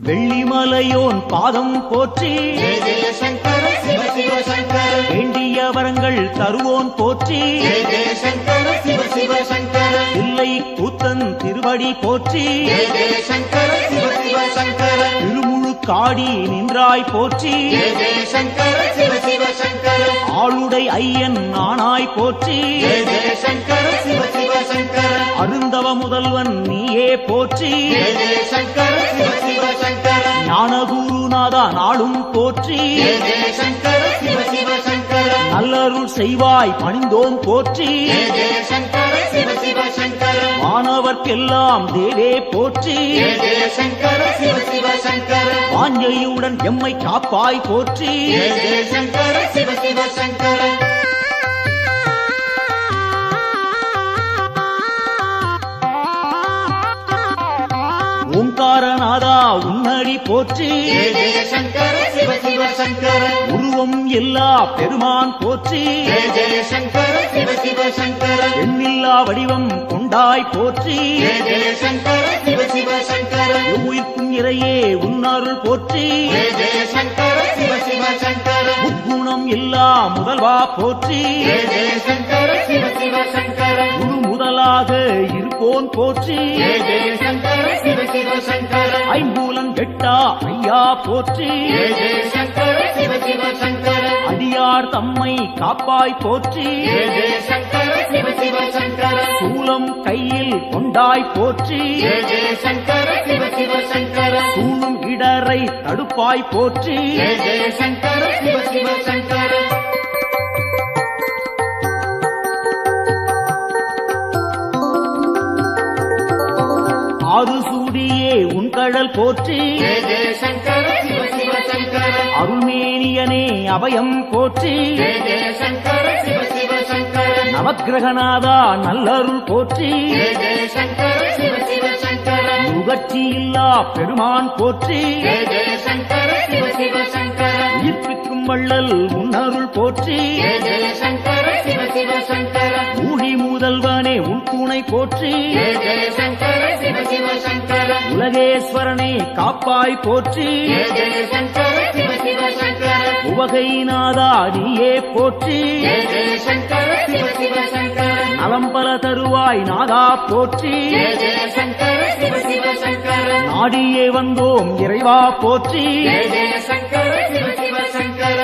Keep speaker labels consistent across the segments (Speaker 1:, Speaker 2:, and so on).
Speaker 1: வெள்ளிமலையோன் பாதம் போற்றி
Speaker 2: ஜெய ஜெய சங்கர சிவ சிவ சங்கர
Speaker 1: வேண்டிய வரங்கள் தருவோன் போற்றி
Speaker 2: ஜெய ஜெய சங்கர சிவ சிவ சங்கர
Speaker 1: இல்லை கூத்தன் திருவடி போற்றி
Speaker 2: ஜெய ஜெய சங்கர சிவ சிவ சங்கர
Speaker 1: திருமுழு காடி நின்றாய் போற்றி
Speaker 2: ஜெய ஜெய சங்கர சிவ சிவ சங்கர
Speaker 1: ஆளுடை ஐயன் நானாய் போற்றி
Speaker 2: ஜெய ஜெய சங்கர சிவ சிவ சங்கர
Speaker 1: அருந்தவ முதல்வன் நீயே போற்றி
Speaker 2: ஜெய ஜெய சங்கர சிவ சிவ சங்கர
Speaker 1: ஞானகுருநாதா நாளும் போற்றி
Speaker 2: ஜெய ஜெய சங்கர சிவ சிவ சங்கர
Speaker 1: நல்லருள் செய்வாய் பணிந்தோம் போற்றி
Speaker 2: ஜெய ஜெய சங்கர சிவ சிவ சங்கர
Speaker 1: மாணவர்க்கெல்லாம் தேவே போற்றி
Speaker 2: ஜெய ஜெய சங்கர சிவ சிவ சங்கர
Speaker 1: வாஞ்சையுடன் எம்மை காப்பாய் போற்றி
Speaker 2: ஜெய ஜெய சங்கர சிவ சிவ சங்கர
Speaker 1: ஓங்காரநாதா உன்னடி போற்றி
Speaker 2: ஜெய ஜெய சங்கர சிவ சிவ சங்கர
Speaker 1: உருவம் எல்லா பெருமான் போற்றி
Speaker 2: ஜெய ஜெய சங்கர சிவ சிவ சங்கர
Speaker 1: எண்ணில்லா வடிவம் கொண்டாய் போற்றி
Speaker 2: ஜெய ஜெய சங்கர சிவ சிவ சங்கர
Speaker 1: உயிர்க்கும் இறையே உன்னருள் போற்றி
Speaker 2: ஜெய ஜெய சங்கர சிவ சிவ சங்கர
Speaker 1: முக்குணம் எல்லா முதல்வா போற்றி
Speaker 2: ஜெய ஜெய சங்கர சிவ சிவ சங்கர
Speaker 1: குரு முதலாக இருப்போன் போற்றி
Speaker 2: ஜெய ஜெய சங்கர சிவ சிவ சங்கர
Speaker 1: ஐம்பூலன் கெட்டா ஐயா போற்றி
Speaker 2: ஜெய ஜெய சங்கர சிவ சிவ சங்கர
Speaker 1: அடியார் தம்மை காப்பாய் போற்றி
Speaker 2: ஜெய ஜெய சங்கர சிவ சிவ சங்கர
Speaker 1: சூலம் கையில் கொண்டாய் போற்றி
Speaker 2: ஜெய ஜெய சங்கர சிவ சிவ சங்கர
Speaker 1: சூழும் இடரை தடுப்பாய் போற்றி
Speaker 2: ஜெய ஜெய சங்கர சிவ சிவ சங்கர
Speaker 1: ஆறு சூடியே உன் கடல் போற்றி
Speaker 2: ஜெய ஜெய சங்கர சிவ சிவ சங்கர
Speaker 1: அருள்மேனியனே அபயம் போற்றி
Speaker 2: ஜெய ஜெய சங்கர சிவ சிவ சங்கர
Speaker 1: நவக்கிரகநாதா நல்லருள் போற்றி
Speaker 2: ஜெய ஜெய சங்கர சிவ சிவ சங்கர
Speaker 1: நுகர்ச்சி இல்லா பெருமான் போற்றி
Speaker 2: ஜெய ஜெய சங்கர சிவ சிவ சங்கர
Speaker 1: உயிர்ப்பிக்கும் வள்ளல் உன்னருள் போற்றி
Speaker 2: ஜெய ஜெய சங்கர சிவ சிவ சங்கர
Speaker 1: ஊழி முதல்வனே உன் துணை போற்றி
Speaker 2: ஜெய ஜெய சங்கர சிவ சிவ சங்கர
Speaker 1: உலகேஸ்வரனே காப்பாய் போற்றி
Speaker 2: ஜெய ஜெய சங்கர சிவ சிவ சங்கர
Speaker 1: உவகைநாதா நீயே போற்றி
Speaker 2: ஜெய ஜெய சங்கர சிவ சிவ சங்கர
Speaker 1: நலம்பல தருவாய் நாதா போற்றி
Speaker 2: ஜெய ஜெய சங்கர சிவ சிவ சங்கர
Speaker 1: நாடியே வந்தோம் இறைவா போற்றி
Speaker 2: ஜெய ஜெய சங்கர சிவ சிவ சங்கர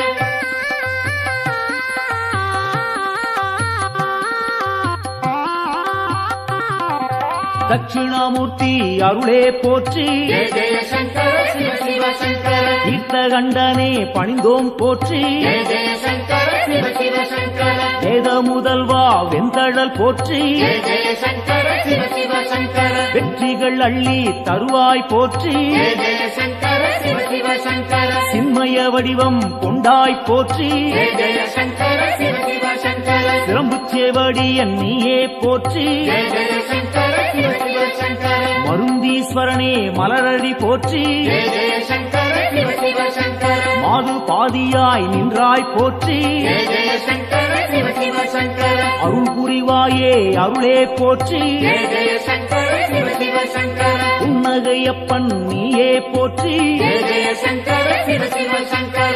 Speaker 1: தட்சிணாமூர்த்தி அருளே போற்றி
Speaker 2: ஜெய ஜெய சங்கர சிவ சிவ சங்கர
Speaker 1: தீர்த்தகண்டனே பணிந்தோம் போற்றி
Speaker 2: ஜெய ஜெய சங்கர சிவ சிவ சங்கர
Speaker 1: வேத முதல்வா வெந்தழல் போற்றி
Speaker 2: ஜெய ஜெய சங்கர சிவ சிவ சங்கர
Speaker 1: வெற்றிகள் அள்ளி தருவாய் போற்றி
Speaker 2: ஜெய ஜெய சங்கர சிவ சிவ சங்கர
Speaker 1: சின்மய வடிவம் கொண்டாய் போற்றி
Speaker 2: ஜெய ஜெய சங்கர சிவ சிவ சங்கர
Speaker 1: சிரம்புச்சேவடியன் நீயே போற்றி
Speaker 2: ஜெய ஜெய சங்கர சிவ சிவ சங்கர
Speaker 1: மருந்தீஸ்வரனே மலரடி போற்றி
Speaker 2: ஜெய ஜெய சங்கர சிவ சிவ சங்கர
Speaker 1: மாது பாதியாய் நின்றாய் போற்றி
Speaker 2: ஜெய ஜெய சங்கர சிவ சிவ சங்கர
Speaker 1: அருள் புரிவாயே அருளே போற்றி
Speaker 2: ஜெய ஜெய சங்கர சிவ சிவ சங்கர
Speaker 1: புன்னகையப்பன் நீயே போற்றி
Speaker 2: ஜெய ஜெய சங்கர சிவ சிவ சங்கர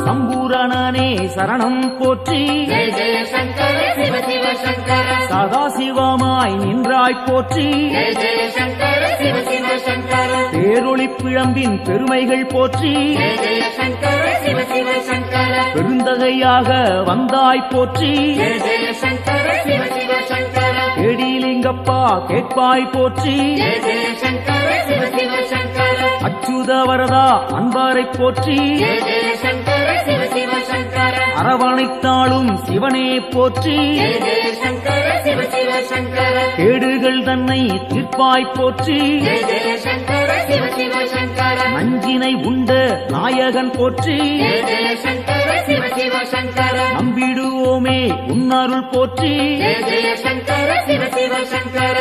Speaker 1: சம்பூரணனே சரணம் போற்றி
Speaker 2: ஜெய ஜெய சங்கர சிவ சிவ சங்கர
Speaker 1: சதாசிவமாய் நின்றாய் போற்றி
Speaker 2: ஜெய ஜெய சங்கர சிவ சிவ சங்கர
Speaker 1: பேரொளி பிழம்பின் பெருமைகள் போற்றி
Speaker 2: ஜெய ஜெய சங்கர சிவ சிவ சங்கர
Speaker 1: பெருந்தகையாக வந்தாய் போற்றி
Speaker 2: ஜெய ஜெய சங்கர சிவ சிவ சங்கர
Speaker 1: கேடிலிங்கப்பா கேட்பாய் போற்றி
Speaker 2: ஜெய ஜெய சங்கர சிவ சிவ சங்கர
Speaker 1: அச்சுத வரதா அன்பாரை போற்றி
Speaker 2: ஜெய ஜெய சங்கர சிவ சிவ சங்கர
Speaker 1: அரவணைத்தாளும் சிவனே போற்றி
Speaker 2: ஜெய ஜெய சங்கர சிவ சிவ சங்கர
Speaker 1: கேடுகள் தன்னை தீர்ப்பாய் போற்றி
Speaker 2: ஜெய ஜெய சங்கர சிவ சிவ சங்கர
Speaker 1: நஞ்சினை உண்ட நாயகன் போற்றி
Speaker 2: ஜெய ஜெய சங்கர சிவ சிவ சங்கர
Speaker 1: நம்பிடுவோமே உன்னருள் போற்றி
Speaker 2: ஜெய ஜெய சங்கர சிவ சிவ சங்கர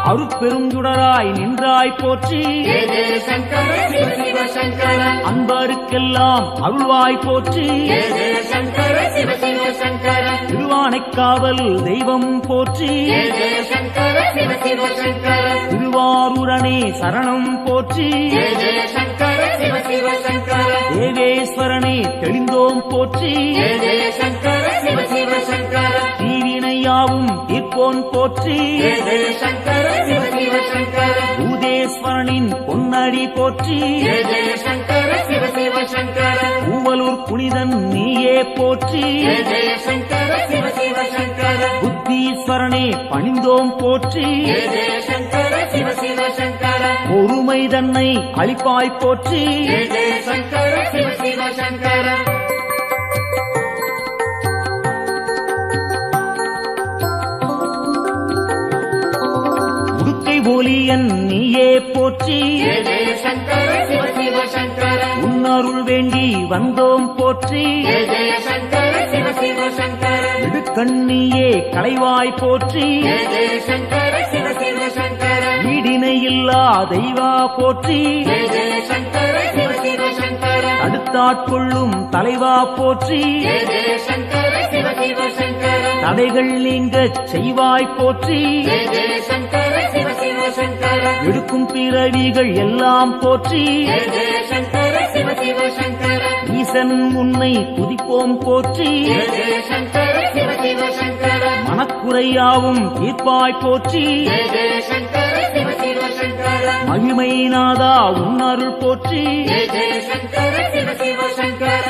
Speaker 1: அருட்பெருஞ்சுடராய் நின்றாய் போற்றி
Speaker 2: ஜெய ஜெய சங்கர சிவ சிவ சங்கர
Speaker 1: அன்பருக்கெல்லாம் அருள்வாய் போற்றி
Speaker 2: ஜெய ஜெய சங்கர சிவ சிவ சங்கர
Speaker 1: திருவானைக்காவல் தெய்வம் போற்றி
Speaker 2: ஜெய ஜெய சங்கர சிவ சிவ சங்கர
Speaker 1: திருவாரூரணே சரணம் போற்றி
Speaker 2: ஜெய ஜெய சங்கர சிவ சிவ சங்கர
Speaker 1: தேவேஸ்வரனே தெளிந்தோம் போற்றி
Speaker 2: ஜெய ஜெய சங்கர சிவ சிவ சங்கர
Speaker 1: தீவினையாவும் தீர்ப்போன் போற்றி
Speaker 2: ஜெய ஜெய சங்கர சிவ சிவ சங்கர
Speaker 1: பூதேஸ்வரனின் பொன்னடி போற்றி
Speaker 2: ஜெய ஜெய சங்கர சிவ சிவ சங்கர
Speaker 1: பூவலூர் புனிதன் நீயே போற்றி
Speaker 2: ஜெய ஜெய சங்கர சிவ சிவ சங்கர
Speaker 1: புத்தீஸ்வரனே பணிந்தோம் போற்றி
Speaker 2: ஜெய ஜெய சங்கர சிவ சிவ சங்கர
Speaker 1: பொறுமை தன்னை அளிப்பாய் போற்றி
Speaker 2: ஜெய ஜெய சங்கர சிவ சிவ சங்கர
Speaker 1: உடுக்கை ஒலியன் நீயே போற்றி
Speaker 2: ஜெய ஜெய சங்கர சிவ சிவ சங்கர
Speaker 1: உன்னருள் வேண்டி வந்தோம் போற்றி
Speaker 2: ஜெய ஜெய சங்கர சிவ சிவ சங்கர
Speaker 1: இடுக்கண்ணியே களைவாய் போற்றி
Speaker 2: ஜெய ஜெய சங்கர சிவ சிவ சங்கர
Speaker 1: ஈடிணையில்லா தெய்வா போற்றி
Speaker 2: ஜெய ஜெய சங்கர சிவ சிவ சங்கர
Speaker 1: அடுத்தாட்கொள்ளும் தலைவா போற்றி
Speaker 2: ஜெய ஜெய சங்கர சிவ சிவ சங்கர
Speaker 1: தடைகள் நீங்கச் செய்வாய் போற்றி
Speaker 2: ஜெய ஜெய சங்கர சிவ சிவ சங்கர
Speaker 1: எடுக்கும் பிறவிகள் எல்லாம் போற்றி
Speaker 2: ஜெய ஜெய சங்கர சிவ சிவ சங்கர
Speaker 1: ஈசன் உன்னை துதிப்போம் போற்றி
Speaker 2: ஜெய ஜெய சங்கர சிவ சிவ சங்கர
Speaker 1: மனக்குறையாவும் தீர்ப்பாய் போற்றி
Speaker 2: ஜெய ஜெய சங்கர சிவ சிவ சங்கர
Speaker 1: மகிமை நாதா உன்னருள் போற்றி
Speaker 2: ஜெய ஜெய சங்கர சிவ சிவ சங்கர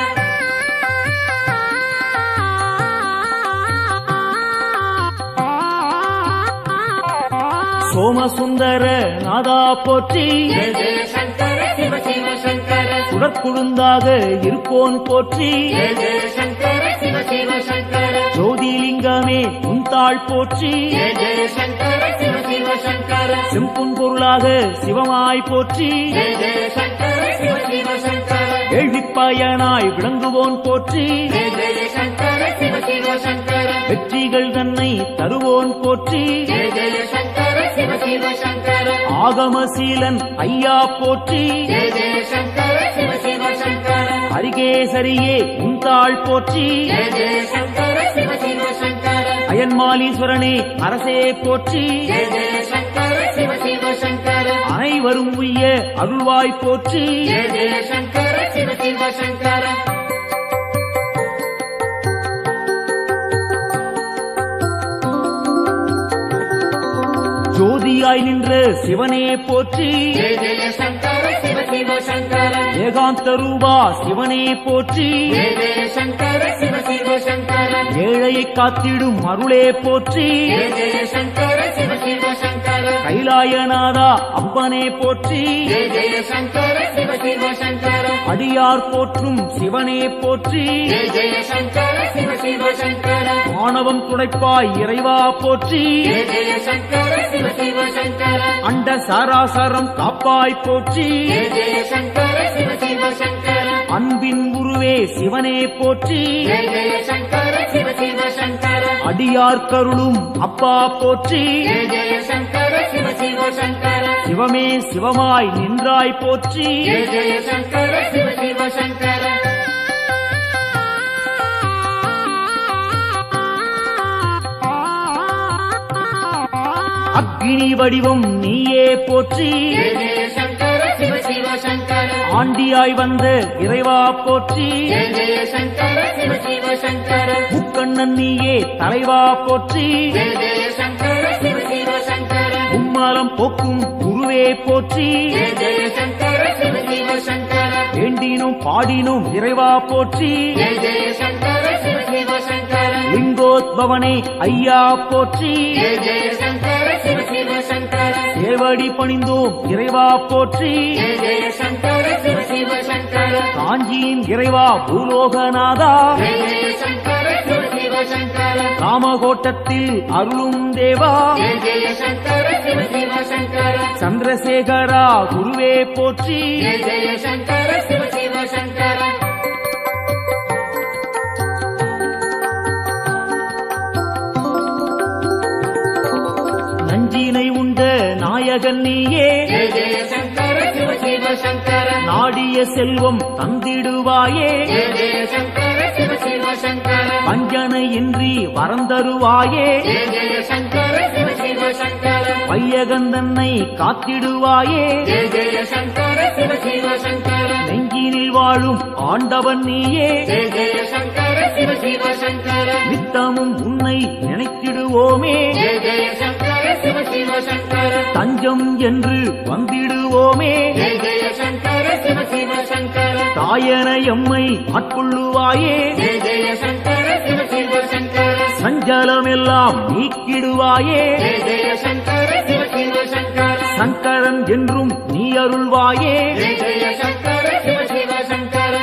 Speaker 1: சோமசுந்தர நாதா போற்றி
Speaker 2: ஜெய ஜெய சங்கர சிவ சிவ சங்கர
Speaker 1: சுடற்குழுந்தாக இருப்போன் போற்றி
Speaker 2: ஜெய ஜெய சங்கர சிவ சிவ சங்கர
Speaker 1: ஜோதிலிங்கமே உன்தாள் போற்றி
Speaker 2: ஜெய ஜெய சங்கர சிவ சிவ சங்கர
Speaker 1: செம்பொன் பொருளாக சிவமாய் போற்றி
Speaker 2: ஜெய ஜெய சங்கர சிவ சிவ சங்கர
Speaker 1: கேள்விப்பயனாய் விளங்குவோன் போற்றி
Speaker 2: ஜெய ஜெய சங்கர சிவ சிவ சங்கர
Speaker 1: வெற்றிகள் தன்னை தருவோன் போற்றி
Speaker 2: ஜெய ஜெய சங்கர சிவ சிவ சங்கர
Speaker 1: ஆகமசீலன் ஐயா போற்றி
Speaker 2: ஜெய ஜெய சங்கர சிவ சிவ சங்கர
Speaker 1: ஹரிகேசரியே உன்தாள் போற்றி
Speaker 2: ஜெய ஜெய சங்கர சிவ சிவ சங்கர
Speaker 1: அயன்மாலீஸ்வரனே அரசே போற்றி
Speaker 2: ஜெய ஜெய சங்கர சிவ சிவ சங்கர
Speaker 1: அனைவரும் உய்ய அருள்வாய் போற்றி
Speaker 2: ஜெய ஜெய சங்கர சிவ சிவ சங்கர
Speaker 1: ஜோதியாய் நின்ற சிவனே போற்றி
Speaker 2: ஜெய ஜெய சங்கர சிவ சிவ சங்கர
Speaker 1: ஏகாந்த ரூபா சிவனே போற்றி
Speaker 2: ஜெய ஜெய சங்கர சிவ சிவ சங்கர
Speaker 1: ஏழையை காத்திடும் அருளே போற்றி
Speaker 2: ஜெய ஜெய சங்கர சிவ சிவ சங்கர
Speaker 1: கைலாயநாதா அம்பனே போற்றி
Speaker 2: ஜெய ஜெய சங்கர சிவ சிவ சங்கர
Speaker 1: அடியார் போற்றும் சிவனே போற்றி
Speaker 2: ஜெய ஜெய சங்கர சிவ சிவ சங்கர
Speaker 1: ஆணவம் துடைப்பாய் இறைவா போற்றி
Speaker 2: ஜெய ஜெய சங்கர சிவ சிவ சங்கர
Speaker 1: அண்ட சாராசரம் காப்பாய் போற்றி
Speaker 2: ஜெய ஜெய சங்கர சிவ சிவ சங்கர
Speaker 1: அன்பின் உருவே சிவனே போற்றி
Speaker 2: ஜெய ஜெய சங்கர சிவ சிவ சங்கர
Speaker 1: அடியார் கருளும் அப்பா போற்றி
Speaker 2: ஜெய ஜெய சங்கர சிவ சிவ சங்கர
Speaker 1: சிவமே சிவமாய் நின்றாய் போற்றி
Speaker 2: ஜெய ஜெய சங்கர சிவ சிவ சங்கர
Speaker 1: அக்னி வடிவம் நீயே போற்றி
Speaker 2: ஜெய ஜெய சங்கர சிவ சிவ சங்கர
Speaker 1: ஆண்டியாய் வந்த இறைவா போற்றி
Speaker 2: ஜெய ஜெய சங்கர சிவ சிவ சங்கர
Speaker 1: முக்கண்ணன் நீயே தலைவா போற்றி
Speaker 2: ஜெய ஜெய சங்கர சிவ சிவ சங்கர
Speaker 1: மும்மலம் போக்கும் குருவே போற்றி
Speaker 2: ஜெய ஜெய சங்கர சிவ சிவ சங்கர
Speaker 1: வேண்டினும் பாடினும் இறைவா போற்றி
Speaker 2: ஜெய ஜெய சங்கர சிவ சிவ சங்கர
Speaker 1: லிங்கோத்பவனே ஐயா போற்றி
Speaker 2: ஜெய ஜெய சங்கர சிவ சிவ சங்கர
Speaker 1: சேவடி பணிந்தோம் இறைவா போற்றி
Speaker 2: ஜெய ஜெய சங்கர சிவ சிவ சங்கர
Speaker 1: காஞ்சியின் இறைவா பூலோகநாதா
Speaker 2: ஜெய ஜெய சங்கர சிவ சிவ சங்கர
Speaker 1: காமகோட்டத்தில் அருளும் தேவா
Speaker 2: ஜெய ஜெய சங்கர சிவ சிவ சங்கர
Speaker 1: சந்திரசேகரா குருவே போற்றி
Speaker 2: ஜெய ஜெய சங்கர சிவ சிவ சங்கர
Speaker 1: நஞ்சினை உண்ட நாயகன் நீயே
Speaker 2: ஜெய ஜெய சங்கர சிவ சிவ சங்கர
Speaker 1: நாடிய செல்வம் தந்திடுவாயே
Speaker 2: ஜெய ஜெய சங்கர சிவ சிவ சங்கர
Speaker 1: வஞ்சனையின்றி வரந்தருவாயே
Speaker 2: ஜெய ஜெய சங்கர சிவ சிவ சங்கர
Speaker 1: வையகந்தன்னை காத்திடுவாயே
Speaker 2: ஜெய ஜெய சங்கர சிவ சிவ சங்கர
Speaker 1: நெஞ்சினில் வாழும் ஆண்டவன் நீயே
Speaker 2: ஜெய ஜெய சங்கர சிவ சிவ சங்கர
Speaker 1: நித்தமும் உன்னை நினைத்திடுவோமே
Speaker 2: ஜெய ஜெய சங்கர சிவ சிவ சங்கர
Speaker 1: தஞ்சம் என்று வந்திடுவோமே
Speaker 2: ஜெய ஜெய சங்கர சிவ சிவ சங்கர
Speaker 1: தாயன எம்மை ஆட்கொள்ளுவாயே
Speaker 2: ஜெய ஜெய சங்கர சிவ சிவ சங்கர
Speaker 1: சஞ்சலமெல்லாம் நீக்கிடுவாயே
Speaker 2: ஜெய ஜெய சங்கர சிவ சிவ சங்கர
Speaker 1: சங்கரன் என்றும் நீ அருள்வாயே
Speaker 2: ஜெய ஜெய சங்கர சிவ சிவ சங்கர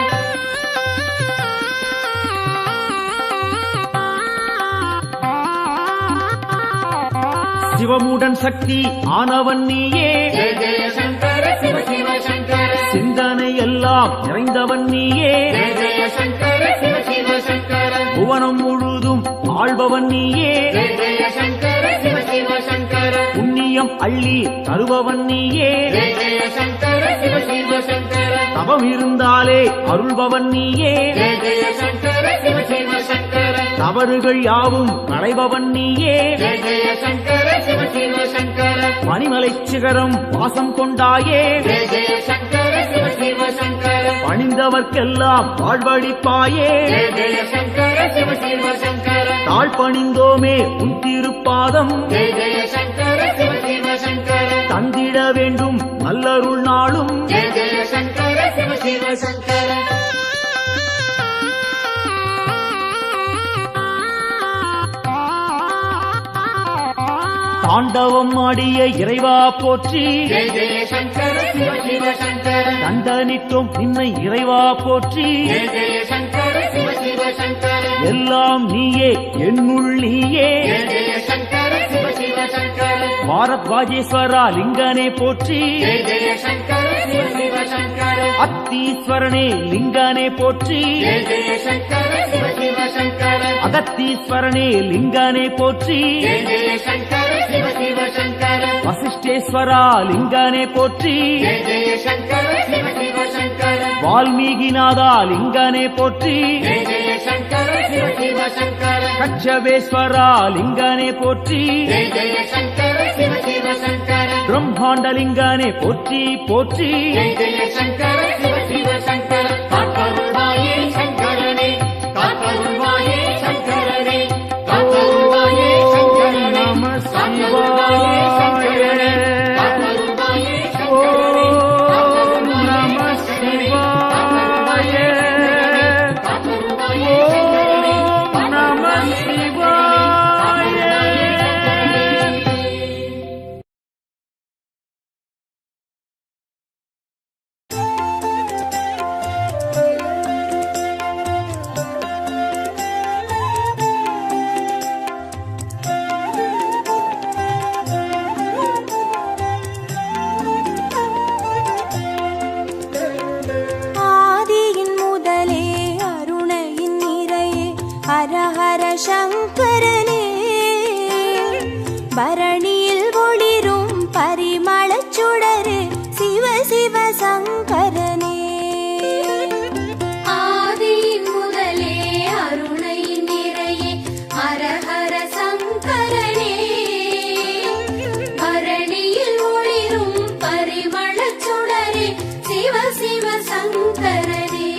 Speaker 1: சிவமுடன் சக்தி ஆனவன் நீயே
Speaker 2: ஜெய ஜெய சங்கர சிவ சிவ சங்கர
Speaker 1: சிந்தனை எல்லாம் நிறைந்தவன் நீயே
Speaker 2: ஜெய ஜெய சங்கர சிவ சிவ சங்கர
Speaker 1: புவனம் முழுதும் ஆள்பவன் நீயே
Speaker 2: ஜெய ஜெய சங்கர சிவ சிவ சங்கர
Speaker 1: புண்ணியம் அள்ளி தருபவன் நீயே
Speaker 2: ஜெய ஜெய சங்கர சிவ சிவ சங்கர
Speaker 1: தவம் இருந்தாலே அருள்பவன் நீயே
Speaker 2: ஜெய ஜெய சங்கர சிவ சிவ சங்கர
Speaker 1: தவறுகள் யாவும் களைபவன் நீயே
Speaker 2: ஜெய ஜெய சங்கர சிவ சிவ சங்கர
Speaker 1: பனிமலை சிகரம் வாசம் கொண்டாயே
Speaker 2: ஜெய ஜெய சங்கர சிவ சிவ சங்கர
Speaker 1: பணிந்தவர்க்கெல்லாம் வாழ்வழிப்பாயே
Speaker 2: ஜெய ஜெய சங்கர சிவ சிவ சங்கர
Speaker 1: தாழ் பணிந்தோமே உன் திருப்பாதம்
Speaker 2: ஜெய ஜெய சங்கர சிவ சிவ சங்கர
Speaker 1: தந்திட வேண்டும் நல்லருள் நாளும்
Speaker 2: ஜெய ஜெய சங்கர சிவ சிவ சங்கர
Speaker 1: தாண்டவம் ஆடிய இறைவா போற்றி
Speaker 2: ஜெய ஜெய சங்கர சிவ சிவ சங்கர
Speaker 1: தண்டனிட்டோம் நின்னை இறைவா போற்றி
Speaker 2: ஜெய ஜெய சங்கர சிவ சிவ சங்கர
Speaker 1: எல்லாம் நீயே என்னுள் நீயே
Speaker 2: ஜெய ஜெய சங்கர சிவ சிவ சங்கர
Speaker 1: பாரத்வாஜேஸ்வரா லிங்கனே போற்றி
Speaker 2: ஜெய ஜெய சங்கர சிவ சிவ சங்கர
Speaker 1: அத்தீஸ்வரனே லிங்கனே போற்றி
Speaker 2: ஜெய ஜெய சங்கர சிவ சிவ சங்கர
Speaker 1: அகத்தீஸ்வரனே லிங்கனே போற்றி
Speaker 2: ஜெய ஜெய சங்கர சிவ சிவ சங்கர
Speaker 1: வசிஷ்டேஸ்வரா லிங்கனே போற்றி
Speaker 2: ஜெய ஜெய சங்கர சிவ சிவ சங்கர
Speaker 1: வால்மீகிநாதா லிங்கனே போற்றி
Speaker 2: ஜெய ஜெய சங்கர சிவ சிவ சங்கர
Speaker 1: கச்சபேஸ்வரா லிங்கனே போற்றி
Speaker 2: ஜெய ஜெய சங்கர சிவ சிவ சங்கர
Speaker 1: பிரம்மாண்டலிங்கனே போற்றி போற்றி
Speaker 2: ஜெய ஜெய சங்கர சிவ சிவ சங்கர காத்தருள்வாயே சங்கரனே காத்தருள்வாயே சங்கரனே காத்தருள்வாயே சங்கரனே
Speaker 1: நம
Speaker 2: காத்தருள்வாயே சங்கரனே
Speaker 1: சிவாய
Speaker 2: காத்தருள்வாயே சங்கரனே
Speaker 1: ஓம் நம சிவாய
Speaker 2: காத்தருள்வாயே
Speaker 1: ஓம் நம சிவாய
Speaker 3: ஆதியின் முதலே அருணையின் நிறையே ஹரஹர சங்கரனே பரணியில் ஒளிரும் பரிமளச் சுடரே சிவ சிவ சங்கரனே
Speaker 4: ஆதியின் முதலே அருணையின் நிறையே ஹரஹர சங்கரனே பரணியில் ஒளிரும் பரிமளச் சுடரே சிவ சிவ சங்கரனே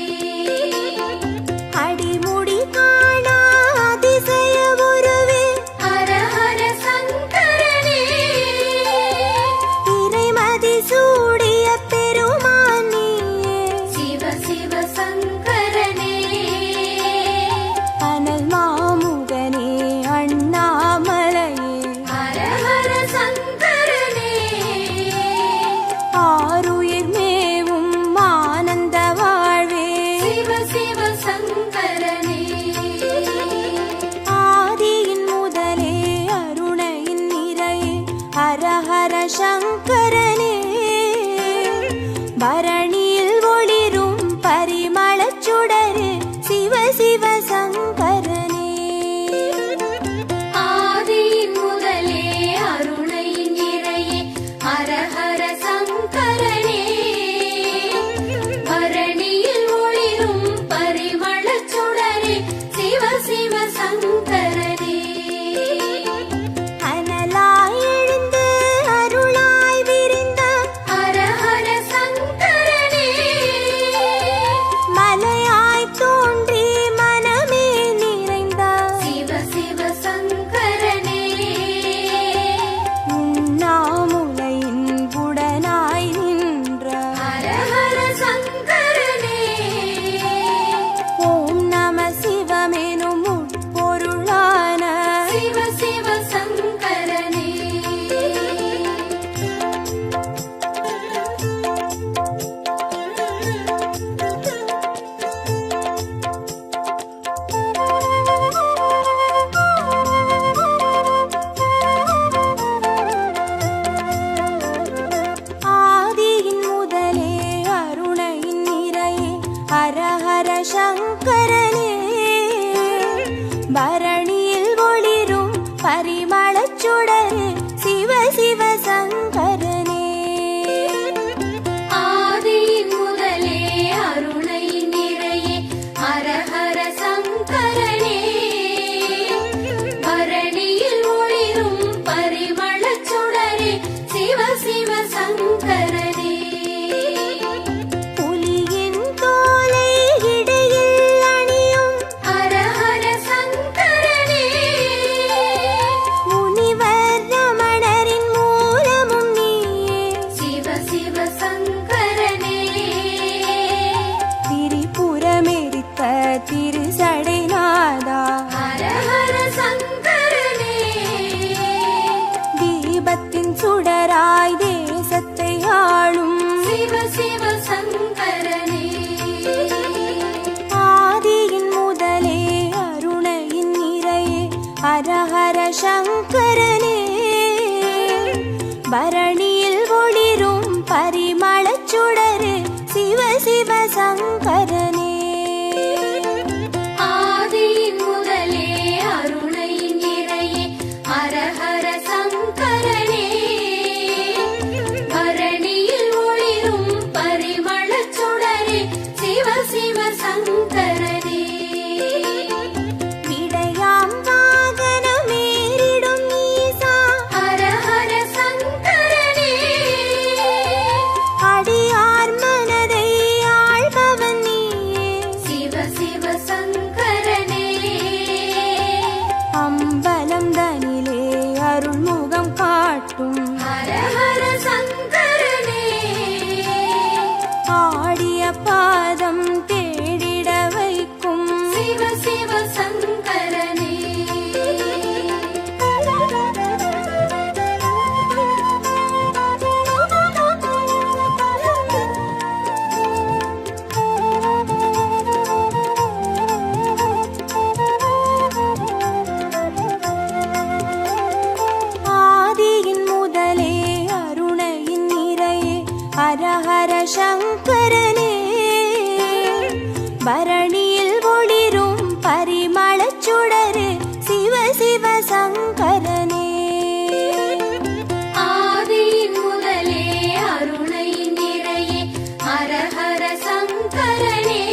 Speaker 3: அடிமுடி காணா அதிசய உருவே
Speaker 4: ஹரஹர சங்கரனே
Speaker 3: இறைமதி சூடிய பெருமான் நீயே
Speaker 4: சிவ சிவ சங்கரனே
Speaker 3: அனல் மாமுகனே அண்ணாமலையே
Speaker 4: ஹரஹர சங்கரனே
Speaker 3: ஆருயிர் மேவும் ஆனந்த வாழ்வே
Speaker 4: சிவ சிவ சங்கரனே
Speaker 3: ஆதியின் முதலே அருணையின் நிறையே ஹரஹர சங்கரனே பரணியில் ஒளிரும் பரிமளச் சுடரே சிவ சிவ சங்கரனே
Speaker 4: ஆதியின் முதலே அருணையின் நிறையே சிவ சிவ சங்கரனே
Speaker 3: புலியின் தோலை இடையில் அணியும்
Speaker 4: ஹர ஹர சங்கரனே
Speaker 3: முனிவர் ரமணரின் மூலமும் நீயே
Speaker 4: சிவ சிவ சங்கரனே
Speaker 3: திரிபுரமெரித்த திருசடைநாதா
Speaker 4: ஹர ஹர சங்கரனே
Speaker 3: தீபத்தின் சுடராய் தேசத்தை ஆளும்
Speaker 4: சிவ சிவ சங்கரனே
Speaker 3: ஆதியின் முதலே அருணையின் நிறையே ஹரஹர சங்கரனே பரணியில் ஒளிரும் பரிமளச் சுடரு சிவ சிவ சங்கரனே
Speaker 4: ஆதியின் முதலே அருணையின் நிறையே ஹர ஹர சங்கரனே பரணியில் ஒளிரும் பரிமளச் சுடரே சிவ சிவ சங்கரனே
Speaker 3: விடையாம் வாகனமேறிடும் ஈசா
Speaker 4: ஹர ஹர சங்கரனே
Speaker 3: அடியார் மனதை ஆள்பவன் நீயே
Speaker 4: சிவ சிவ சங்கரனே
Speaker 3: அம்பலம் தனிலே அருள்முகம் காட்டும்
Speaker 4: ஹர ஹர சங்கரனே
Speaker 3: ஆடிய பாதம் தேடிட வைக்கும்
Speaker 4: சிவ சிவ சங்கரனே
Speaker 3: ஆதியின் முதலே அருணையின் நிறையே ஹரஹர சங்கரனே பரணியில் ஒளிரும் பரிமளச் சுடரு சிவ சிவ சங்கரனே
Speaker 4: ஆதியின் முதலே அருணையின் நிறையே ஹர ஹர சங்கரனே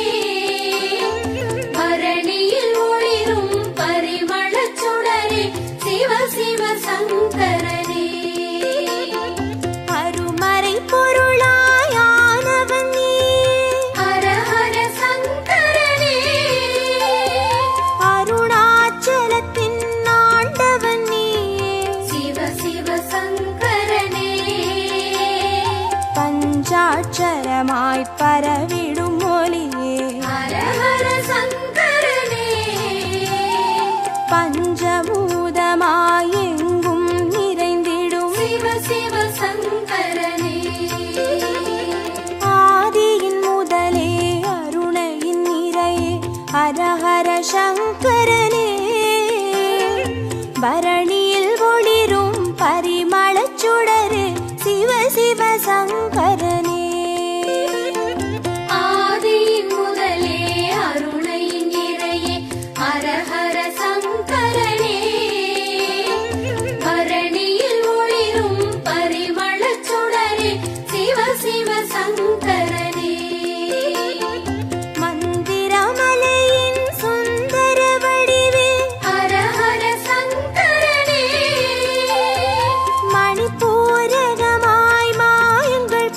Speaker 4: பரணியில் ஒளிரும் பரிமளச் சுடரே சிவ சிவ சங்கரனே
Speaker 3: அருமறை பொருளாயானவன் நீயே
Speaker 4: ஹர ஹர சங்கரனே
Speaker 3: அருணாச்சலத்தின் ஆண்டவன் நீயே
Speaker 4: சிவ சிவ சங்கரனே
Speaker 3: பஞ்சாட்சரமாய் பரவிடும் மொழியே
Speaker 4: ஹர ஹர சங்கரனே
Speaker 3: பஞ்சபூதமாய் எங்கும் நிறைந்திடும்
Speaker 4: சிவ சிவ சங்கரனே
Speaker 3: ஆதியின் முதலே அருணையின் நிறையே ஹரஹர சங்கரனே பரணியில் ஒளிரும் பரிமளச் சுடரு சிவ சிவ சங்கரனே
Speaker 4: ஆதியின் முதலே அருணையின் நிறையே ஹர ஹர சங்கரனே பரணியில் ஒளிரும் பரிமளச் சுடரே சிவ சிவ சங்கரனே
Speaker 3: மந்திரமலையின் சுந்தர வடிவே
Speaker 4: ஹர ஹர சங்கரனே
Speaker 3: மணிப்பூரகமாய் மாயங்கள்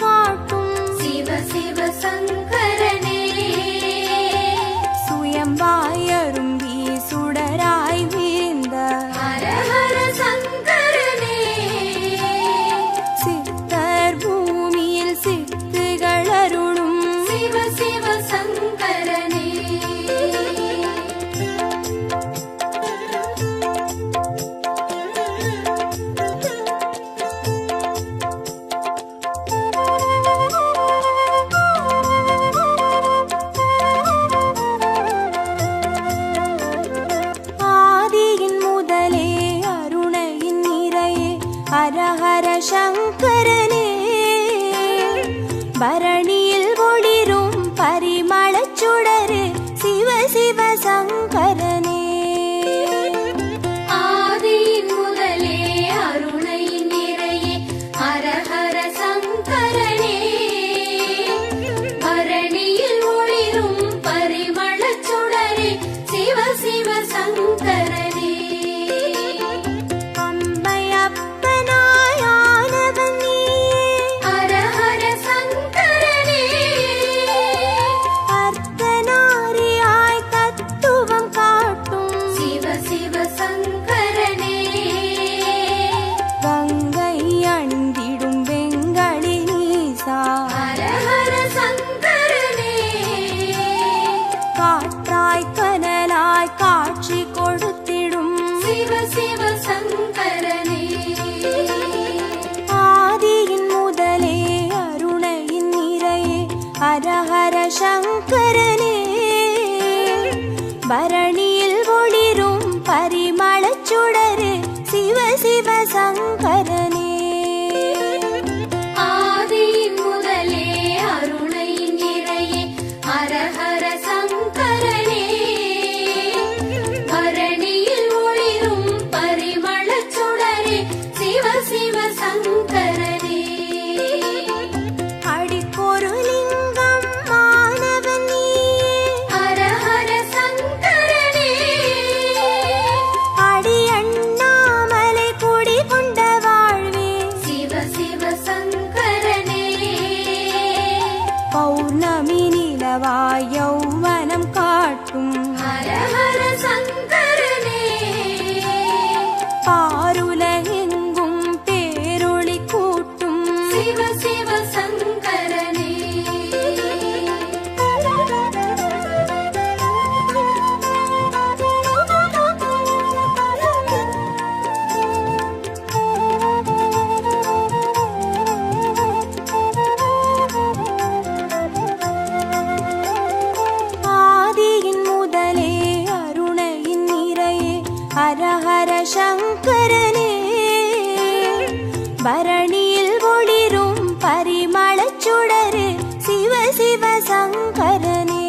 Speaker 3: பரிமளச் சுடரு சிவ சிவ சங்கரனே.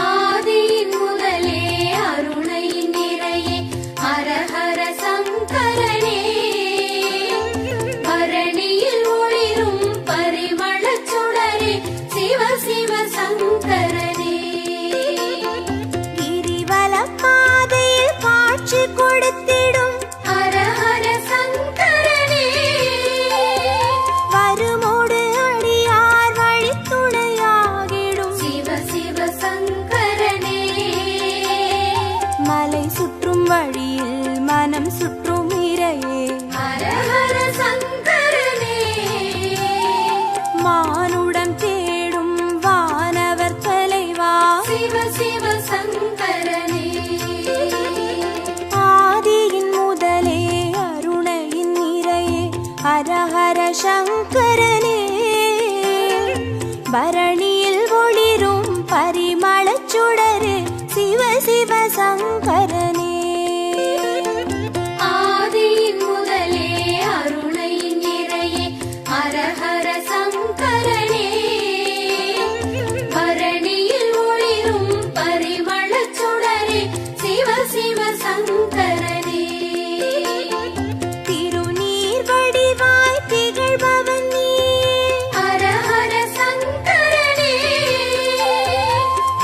Speaker 4: ஆதியின் முதலே அருணையின் நிறையே ஹர ஹர சங்கரனே. பரணியில் ஒளிரும் பரிமளச் சுடரே சிவ சிவ சங்கரனே.
Speaker 3: கிரிவலம் பாதையில் காட்சி கொடுத்திடும்
Speaker 4: ஹர ஹர சங்கரனே.
Speaker 3: வருமோடு அடியார் வழித்துணையாகிடும்
Speaker 4: சிவ சிவ சங்கரனே.
Speaker 3: மலை சுற்றும் வழியில் மனம் சுற்றும் இறையே
Speaker 4: ஹர ஹர சங்கரனே.
Speaker 3: மானுடம் தேடும் வானவர் தலைவா
Speaker 4: சிவ சிவ சங்கரனே.
Speaker 3: ஆதியின் முதலே அருணையின் நிறையே ஹர ஹர சங்கரனே. பரணியில் ஒளிரும் பரிமளச் சுடரு சிவ சிவ சங்கரனே.
Speaker 4: ஆதியின் முதலே அருணையின் நிறையே ஹர ஹர சங்கரனே. பரணியில் ஒளிரும் பரிமளச் சுடரே சிவ சிவ சங்கரனே.
Speaker 3: திருநீர் வடிவாய் திகழ்பவன் நீயே
Speaker 4: ஹர ஹர சங்கரனே.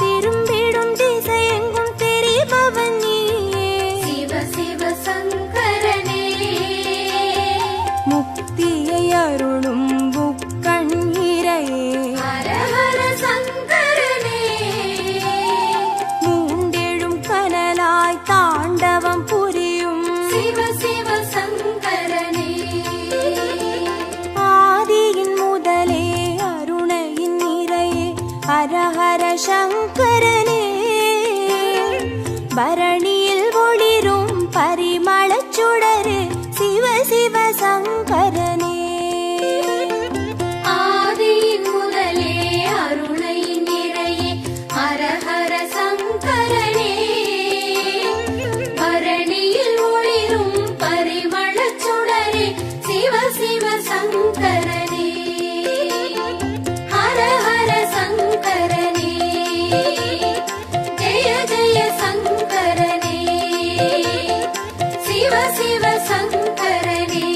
Speaker 3: திரும்பிடும் திசையெங்கும் தெரிபவன் நீயே
Speaker 4: சிவ சிவ சங்கரனே.
Speaker 3: முக்தியை அருளும் முக்கண் இறையே
Speaker 4: ஹர ஹர சங்கரனே.
Speaker 3: மூண்டெழும் கனலாய் தாண்டவம் புரியும்
Speaker 4: சிவ சிவ சங்கரனே.
Speaker 3: ஆதியின் முதலே அருணையின் நிறையே ஹர ஹர சங்கரனே. பரணியில் ஒளிரும் பரிமளச் சுடரு சிவ சிவ சங்கரனே.
Speaker 4: ஆதியின் முதலே அருணையின் நிறையே ஹர ஹர சங்கரனே. பரணியில் ஒளிரும் பரிமளச் சுடரே சிவ சிவ சங்கரனே. ஹர ஹர சங்கரனே. ஜெய ஜெய சங்கரனே. சிவ சிவ சங்கரனே.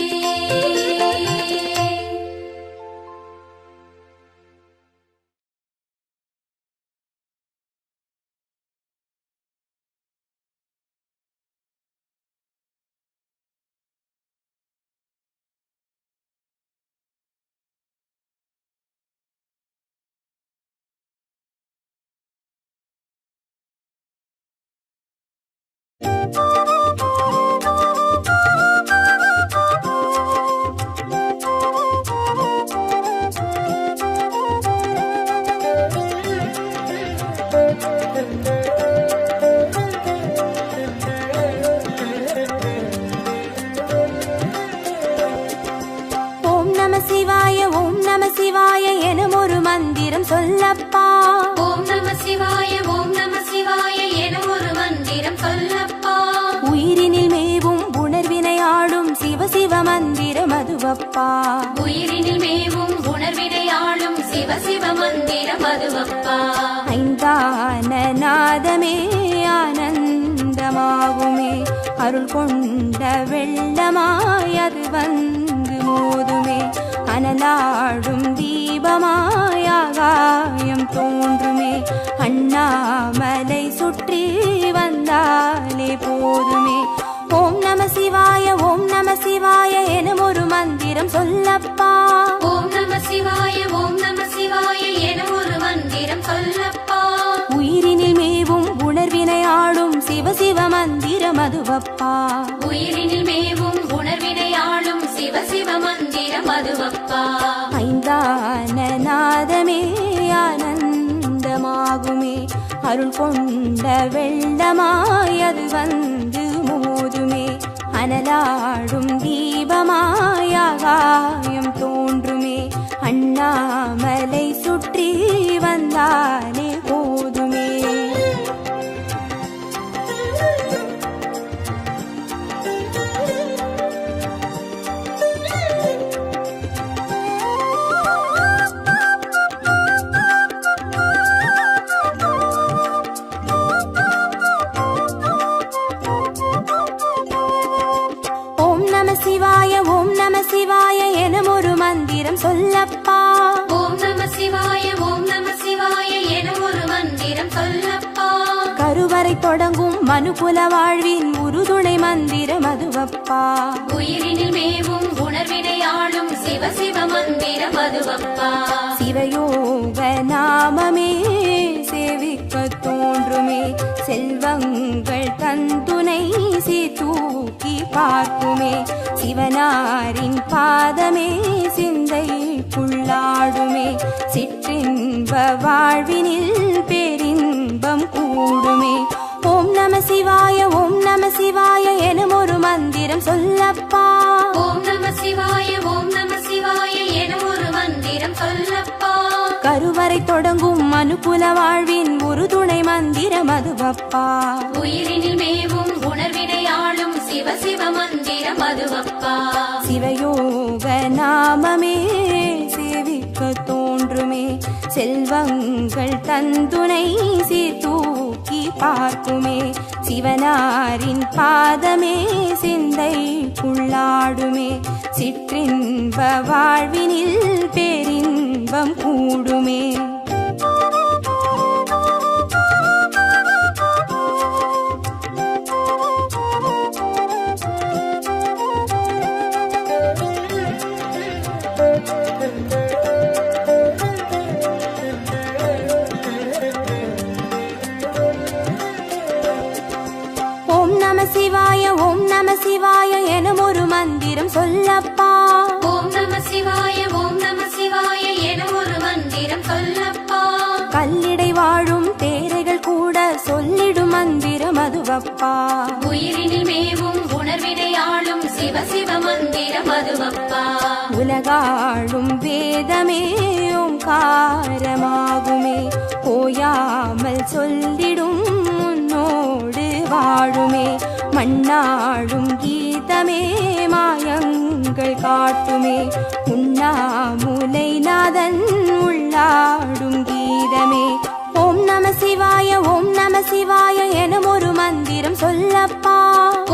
Speaker 3: ஓம் நம சிவாய ஓம் நம சிவாய எனும் ஒரு மந்திரம் சொல்லப்பா.
Speaker 4: ஓம் நம சிவாய ஓம் நம சிவாய எனும் ஒரு மந்திரம் சொல்லப்பா.
Speaker 3: உயிரினில் மேவும் உணர்வினை ஆளும் சிவ சிவ மந்திரம் அதுவப்பா.
Speaker 4: உயிரினில் மேவும் உணர்வினை ஆளும் சிவ சிவ மந்திரம் அதுவப்பா.
Speaker 3: ஐந்தான நாதமே ஆனந்தமாகுமே அருள் கொண்ட வெள்ளமாய் அது வந்து மோதுமே. அனலாடும் தீபமாய் ஆகாயம் தோன்றுமே. அண்ணாமலை சுற்றி வந்தாலே போதுமே. ஓம் நம சிவாய ஓம் நம சிவாய எனும் ஒரு மந்திரம் சொல்லப்பா.
Speaker 4: ஓம் நம சிவாய ஓம் நம சிவாய எனும் ஒரு மந்திரம் சொல்லப்பா.
Speaker 3: உயிரினில் மேவும் உணர்வினை ஆளும் சிவ சிவ மந்திரம் அதுவப்பா.
Speaker 4: உயிரினில் மேவும் உணர்வினை ஆளும் சிவ சிவ மந்திரம் அதுவப்பா.
Speaker 3: ஐந்தான நாதமே ஆனந்தமாகுமே அருள் கொண்ட வெள்ளமாய் அது வந்து மோதுமே. அனலாடும் தீபமாய் ஆகாயம் தோன்றுமே. அண்ணாமலை சுற்றி வந்தாலே போதுமே. மந்திரம் சொல்லப்பா.
Speaker 4: ஓம் நம சிவாய ஓம் நம சிவாய என ஒரு மந்திரம் சொல்லப்பா.
Speaker 3: கருவறை தொடங்கும் மனுகுல வாழ்வின் உறுதுணை மந்திரம் அதுவப்பா.
Speaker 4: உயிரினில் மேவும் உணர்வினை ஆளும் சிவ சிவ மந்திரம் அதுவப்பா.
Speaker 3: சிவயோக நாமமே சேவிக்க தோன்றுமே, செல்வங்கள் தந்துணை தூக்கி பார்க்குமே. சிவனாரின் பாதமே சிந்தைக்குள்ளாடுமே, சிற்றின்ப வாழ்வினில் பேரின்பம் கூடுமே. ஓம் நம சிவாய ஓம் நம சிவாய எனும் ஒரு மந்திரம் சொல்லப்பா.
Speaker 4: ஓம் நம சிவாய ஓம் நம சிவாய என ஒரு மந்திரம் சொல்லப்பா.
Speaker 3: கருவறை தொடங்கும் மனுகுல வாழ்வின் உறுதுணை மந்திரம் அதுவப்பா.
Speaker 4: உயிரினில் மேவும் உணர்வினை ஆளும் சிவ சிவ மந்திரம் அதுவப்பா.
Speaker 3: சிவயோக நாமமே சேவிக்க தோன்றுமே, செல்வங்கள் தந்துணை தூக்கி பார்க்குமே. சிவனாரின் பாதமே சிந்தைக்குள்ளாடுமே, சிற்றின்ப வாழ்வினில் பேரின்பம் கூடுமே. ஓம் நம சிவாய ஓம் நம சிவாய எனும் ஒரு மந்திரம் சொல்லப்பா.
Speaker 4: ஓம் நம சிவாய ஓம் நம சிவாய என ஒரு மந்திரம் சொல்லப்பா.
Speaker 3: கல்லிடை வாழும் தேரைகள் கூட சொல்லிடும் மந்திரம் அதுவப்பா.
Speaker 4: உயிரினில் மேவும் உணர்வினை ஆளும் சிவ சிவ மந்திரம் அதுவப்பா.
Speaker 3: உலகாளும் வேதமே ஓங்காரமாகுமே, ஓயாமல் சொல்லிடும் உன்னோடு வாழுமே. மண்ணாடும் கீதமே மாயங்கள் காட்டுமே, உண்ணாமுலை நாதன் உள்ளாடும் கீதமே. ஓம் நம சிவாய ஓம் நம சிவாய எனும் ஒரு மந்திரம் சொல்லப்பா.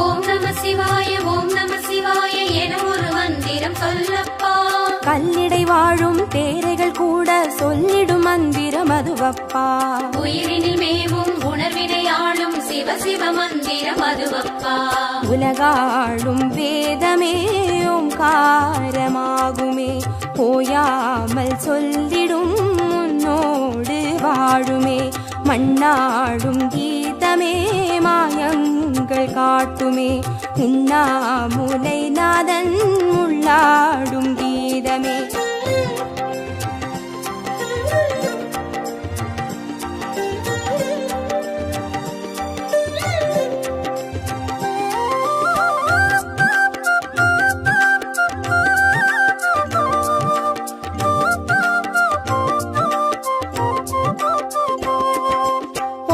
Speaker 4: ஓம் நம சிவாய ஓம் நம சிவாய என ஒரு மந்திரம் சொல்லப்பா.
Speaker 3: கல்லிடை வாழும் தேரைகள் கூட சொல்லிடும் மந்திரம் அதுவப்பா.
Speaker 4: உயிரினில் மேவும் உணர்வினை ஆளும் சிவ சிவ மந்திரம் அதுவப்பா.
Speaker 3: உலகாளும் வேதமே ஓங்காரமாகுமே, ஓயாமல் சொல்லிடும் உன்னோடு வாழுமே. மண்ணாடும் கீதமே மாயங்கள் காட்டுமே, உண்ணாமுலை நாதன் உள்ளாடும் கீதமே.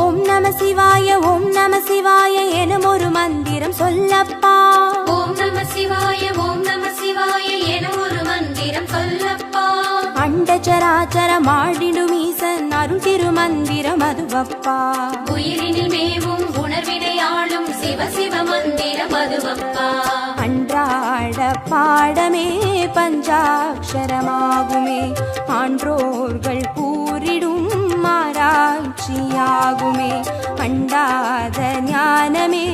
Speaker 3: ஓம் நம சிவாய ஓம் நம சிவாய எனும் ஒரு மந்திரம் சொல்லப்பா.
Speaker 4: ஓம் நம சிவாய ஓம் நம சிவாய என ஒரு மந்திரம் சொல்லப்பா.
Speaker 3: அண்டச்சராச்சரம் ஆடிடும் ஈசன் அருள் திருமந்திரம் அதுவப்பா.
Speaker 4: உயிரினில் மேவும் உணர்வினை ஆளும் சிவ சிவ மந்திரம் அதுவப்பா.
Speaker 3: அன்றாட பாடமே பஞ்சாட்சரமாகுமே, ஆன்றோர்கள் கூறிடும் ஆராய்ச்சியாகுமே. அண்டாத ஞானமே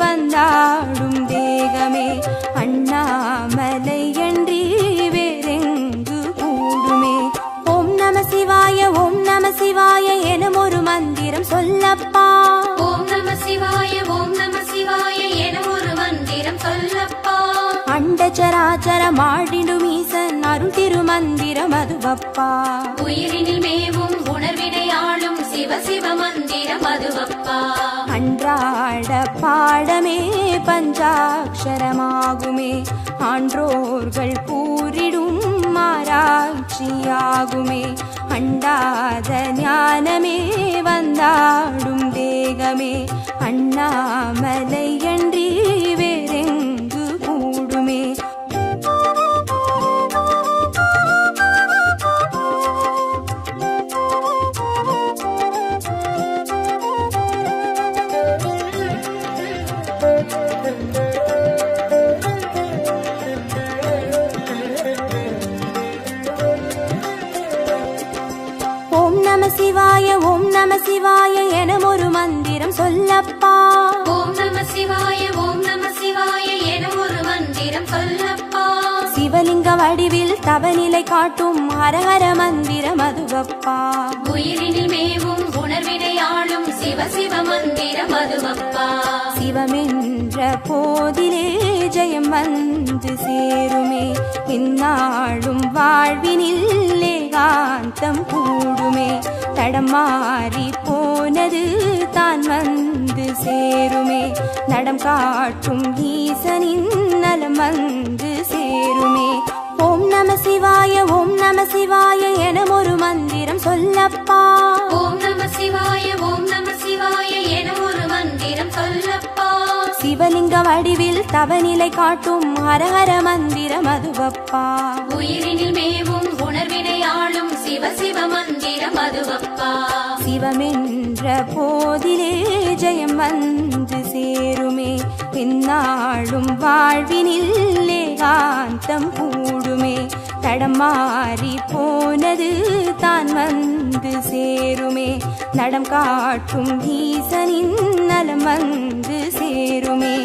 Speaker 3: வந்தாடும் தேகமே, அண்ணாமலை அன்றி வேறெங்கு கூடுமே. ஓம் நம சிவாய ஓம் நம சிவாய எனும் ஒரு மந்திரம் சொல்லப்பா.
Speaker 4: ஓம் நம சிவாய ஓம் நம சிவாய என ஒரு மந்திரம் சொல்லப்பா.
Speaker 3: அண்டச்சராச்சரம் ஆடிடும் ஈசன் அருள் திருமந்திரம் அதுவப்பா.
Speaker 4: உயிரினில் மேவும் உணர்வினை ஆளும் சிவ சிவ மந்திரம் அதுவப்பா.
Speaker 3: அன்றாட பாடமே பஞ்சாட்சரமாகுமே, ஆன்றோர்கள் கூறிடும் ஆராய்ச்சியாகுமே. அண்டாத ஞானமே வந்தாடும் தேகமே, அண்ணாமலை அன்றி வேறெங்கு கூடுமே. சிவாய ஓம் நம சிவாய எனும் ஒரு மந்திரம் சொல்லப்பா.
Speaker 4: ஓம் நம சிவாய ஓம் நம சிவாய என ஒரு மந்திரம் சொல்லப்பா.
Speaker 3: சிவலிங்க வடிவில் தவநிலை காட்டும் ஹரஹர மந்திரம் அதுவப்பா.
Speaker 4: உயிரினில் மேவும் உணர்வினை ஆளும் சிவ சிவ மந்திரம் அதுவப்பா.
Speaker 3: சிவமென்ற போதிலே ஜெயம் வந்து சேருமே, இந்நாளும் வாழ்வினில் ஏகாந்தம் கூடுமே. தடம் மாறி போனது தான் வந்து சேருமே, நடம் காட்டும் ஈசனின் நலம் வந்து சேருமே. ஓம் நம சிவாய ஓம் நம சிவாய எனும் ஒரு மந்திரம் சொல்லப்பா.
Speaker 4: ஓம் நம சிவாய ஓம் நம சிவாய என ஒரு மந்திரம் சொல்லப்பா.
Speaker 3: சிவலிங்க வடிவில் தவநிலை காட்டும் ஹரஹர மந்திரம் அதுவப்பா.
Speaker 4: உயிரினில் மேவும் உணர்வினை ஆளும் சிவ சிவ மந்திரம் அதுவப்பா.
Speaker 3: சிவமென்ற போதிலே ஜெயம் வந்து சேருமே, இந்நாளும் வாழ்வினில் ஏகாந்தம் கூடுமே. தடம் மாறி போனது தான் வந்து சேருமே, நடம் காட்டும் ஈசனின் நலம் வந்து சேருமே.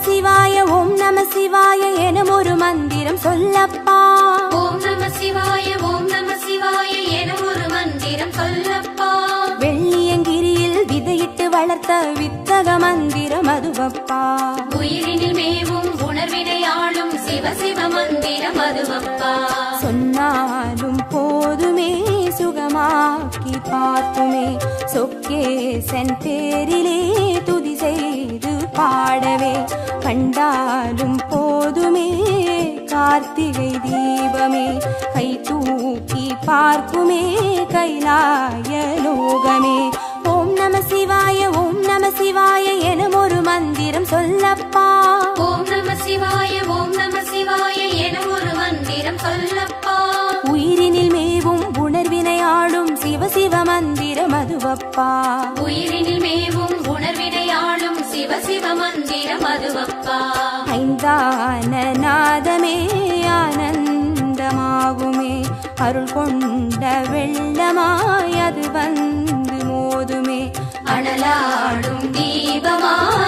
Speaker 3: சிவாய ஓம் நம சிவாய எனும் ஒரு மந்திரம் சொல்லப்பா.
Speaker 4: ஓம் நம சிவாய ஓம் நம சிவாய என ஒரு மந்திரம் சொல்லப்பா.
Speaker 3: வெள்ளியங்கிரியில் விதையிட்டு வளர்த்த வித்தக மந்திரம் அதுவப்பா.
Speaker 4: உயிரினில் மேவும் உணர்வினை ஆளும் சிவ சிவ மந்திரம் அதுவப்பா.
Speaker 3: சொன்னாலும் போதுமே சுகமாக்கி பார்த்துமே, சொக்கேசன் பேரிலே துதி செய்து பாடவே. கண்டாலும் போதுமே கார்த்திகை தீபமே, கை தூக்கி பார்க்குமே கைலாய லோகமே. ஓம் நம சிவாய ஓம் நம சிவாய எனும் ஒரு மந்திரம் சொல்லப்பா.
Speaker 4: ஓம் நம சிவாய ஓம் நம சிவாய என ஒரு மந்திரம் சொல்லப்பா.
Speaker 3: உயிரினில் மேவும் உணர்வினை ஆளும் சிவ சிவ மந்திரம் அதுவப்பா.
Speaker 4: உயிரினில் மேவும் உணர்வினை ஆளும் சிவ சிவ மந்திரம் அதுவப்பா.
Speaker 3: ஐந்தான நாதமே ஆனந்தமாகுமே, அருள் கொண்ட வெள்ளமாய் அது வந்து மோதுமே.
Speaker 4: அனலாடும் தீபமாய்